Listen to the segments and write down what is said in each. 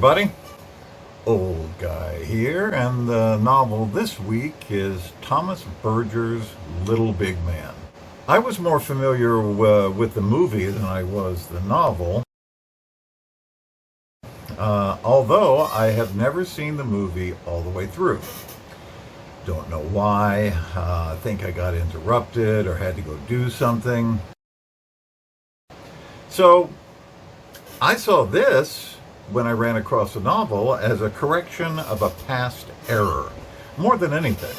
everybody. Old Guy here, and the novel this week is Thomas Berger's Little Big Man. I was more familiar with the movie than I was the novel, although I have never seen the movie all the way through. Don't know why. I think I got interrupted or had to go do something. So I saw this when I ran across the novel as a correction of a past error, more than anything.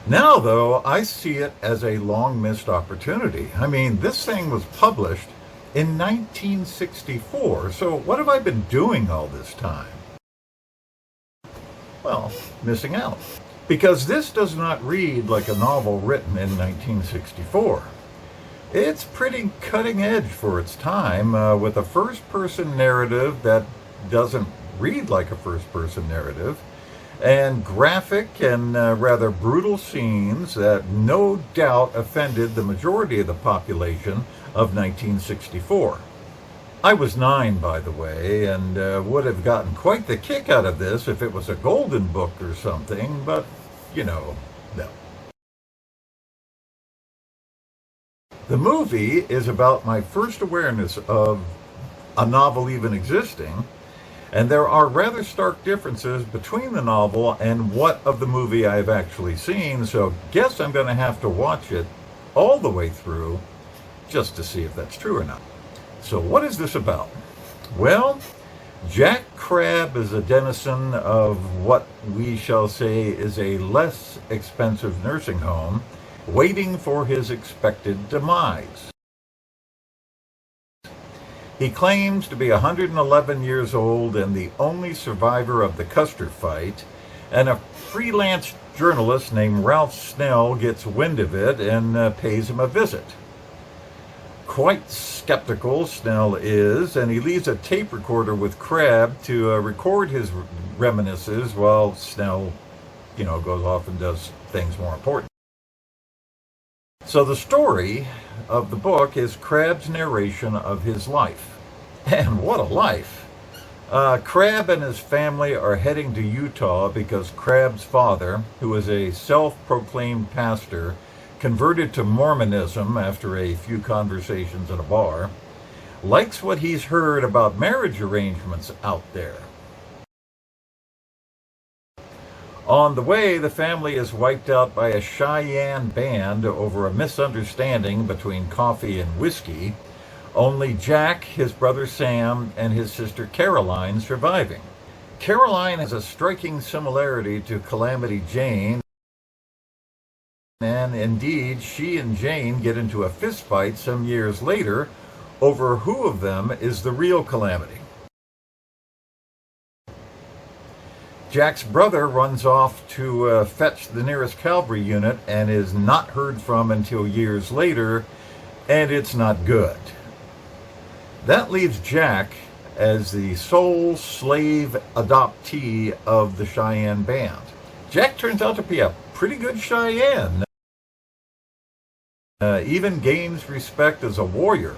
Now, though, I see it as a long-missed opportunity. I mean, this thing was published in 1964, so what have I been doing all this time? Well, missing out. Because this does not read like a novel written in 1964. It's pretty cutting edge for its time, with a first-person narrative that doesn't read like a first-person narrative, and graphic and rather brutal scenes that no doubt offended the majority of the population of 1964. I was 9, by the way, and would have gotten quite the kick out of this if it was a golden book or something, but, no. The movie is about my first awareness of a novel even existing, and there are rather stark differences between the novel and what of the movie I've actually seen, so guess I'm going to have to watch it all the way through just to see if that's true or not. So what is this about? Well, Jack Crabb is a denizen of what we shall say is a less expensive nursing home, waiting for his expected demise. He claims to be 111 years old and the only survivor of the Custer fight, and a freelance journalist named Ralph Snell gets wind of it and pays him a visit. Quite skeptical, Snell is, and he leaves a tape recorder with Crabb to record his reminiscences while Snell, goes off and does things more important. So the story of the book is Crabb's narration of his life. And what a life! Crabb and his family are heading to Utah because Crabb's father, who is a self-proclaimed pastor, converted to Mormonism after a few conversations at a bar, likes what he's heard about marriage arrangements out there. On the way, the family is wiped out by a Cheyenne band over a misunderstanding between coffee and whiskey, only Jack, his brother Sam, and his sister Caroline surviving. Caroline has a striking similarity to Calamity Jane, and indeed, she and Jane get into a fistfight some years later over who of them is the real Calamity. Jack's brother runs off to fetch the nearest cavalry unit and is not heard from until years later, and it's not good. That leaves Jack as the sole slave adoptee of the Cheyenne band. Jack turns out to be a pretty good Cheyenne, even gains respect as a warrior.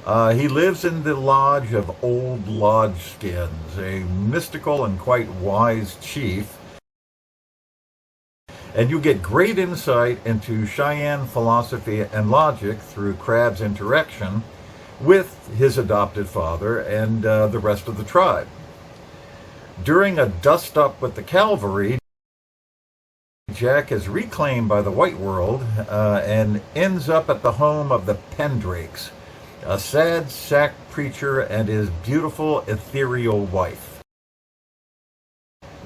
He lives in the lodge of Old Lodge Skins, a mystical and quite wise chief, and you get great insight into Cheyenne philosophy and logic through Crabb's interaction with his adopted father and the rest of the tribe. During a dust-up with the cavalry, Jack is reclaimed by the white world and ends up at the home of the Pendrakes, a sad sack preacher and his beautiful ethereal wife.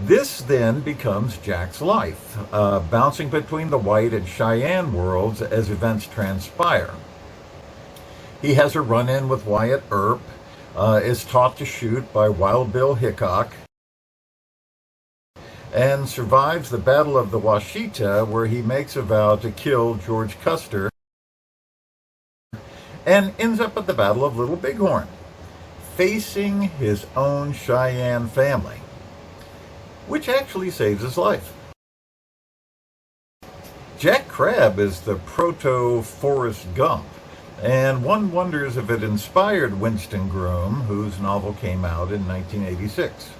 This then becomes Jack's life, bouncing between the white and Cheyenne worlds as events transpire. He has a run-in with Wyatt Earp, is taught to shoot by Wild Bill Hickok, and survives the Battle of the Washita, where he makes a vow to kill George Custer, and ends up at the Battle of Little Bighorn, facing his own Cheyenne family, which actually saves his life. Jack Crabb is the proto-Forrest Gump, And one wonders if it inspired Winston Groom, whose novel came out in 1986.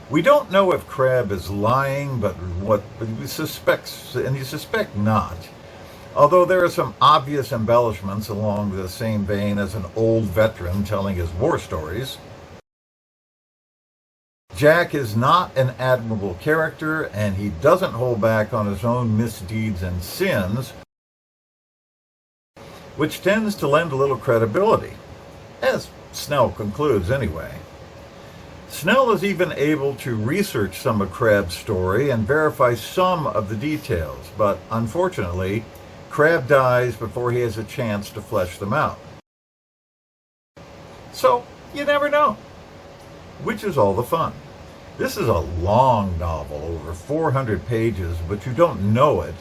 We don't know if Crabbe is lying, but he suspects, and you suspect not. Although there are some obvious embellishments along the same vein as an old veteran telling his war stories. Jack is not an admirable character, and he doesn't hold back on his own misdeeds and sins, which tends to lend a little credibility, as Snell concludes anyway. Snell is even able to research some of Crabbe's story and verify some of the details, but unfortunately, Crabbe dies before he has a chance to flesh them out. So, you never know, which is all the fun. This is a long novel, over 400 pages, but you don't know it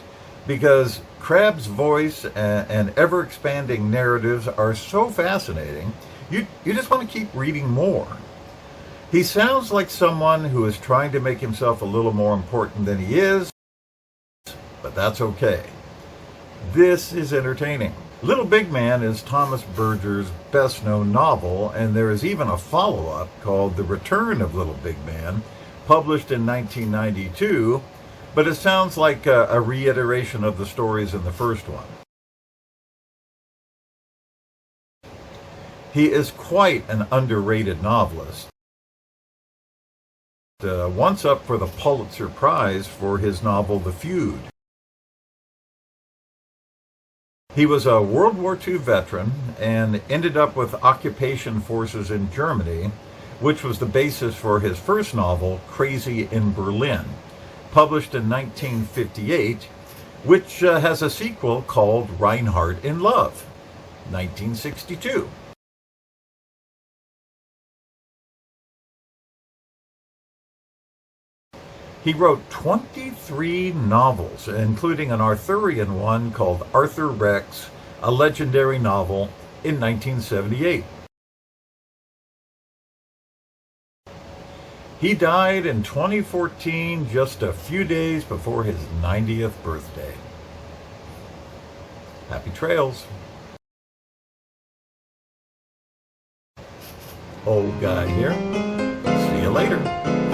because Crabbe's voice and ever-expanding narratives are so fascinating, you just want to keep reading more. He sounds like someone who is trying to make himself a little more important than he is, but that's okay. This is entertaining. Little Big Man is Thomas Berger's best-known novel, and there is even a follow-up called The Return of Little Big Man, published in 1992, but it sounds like a reiteration of the stories in the first one. He is quite an underrated novelist. Once up for the Pulitzer Prize for his novel The Feud. He was a World War II veteran and ended up with occupation forces in Germany, which was the basis for his first novel, Crazy in Berlin, published in 1958, which has a sequel called Reinhardt in Love, 1962. He wrote 23 novels, including an Arthurian one called Arthur Rex, a legendary novel, in 1978. He died in 2014, just a few days before his 90th birthday. Happy trails. Old guy here. See you later.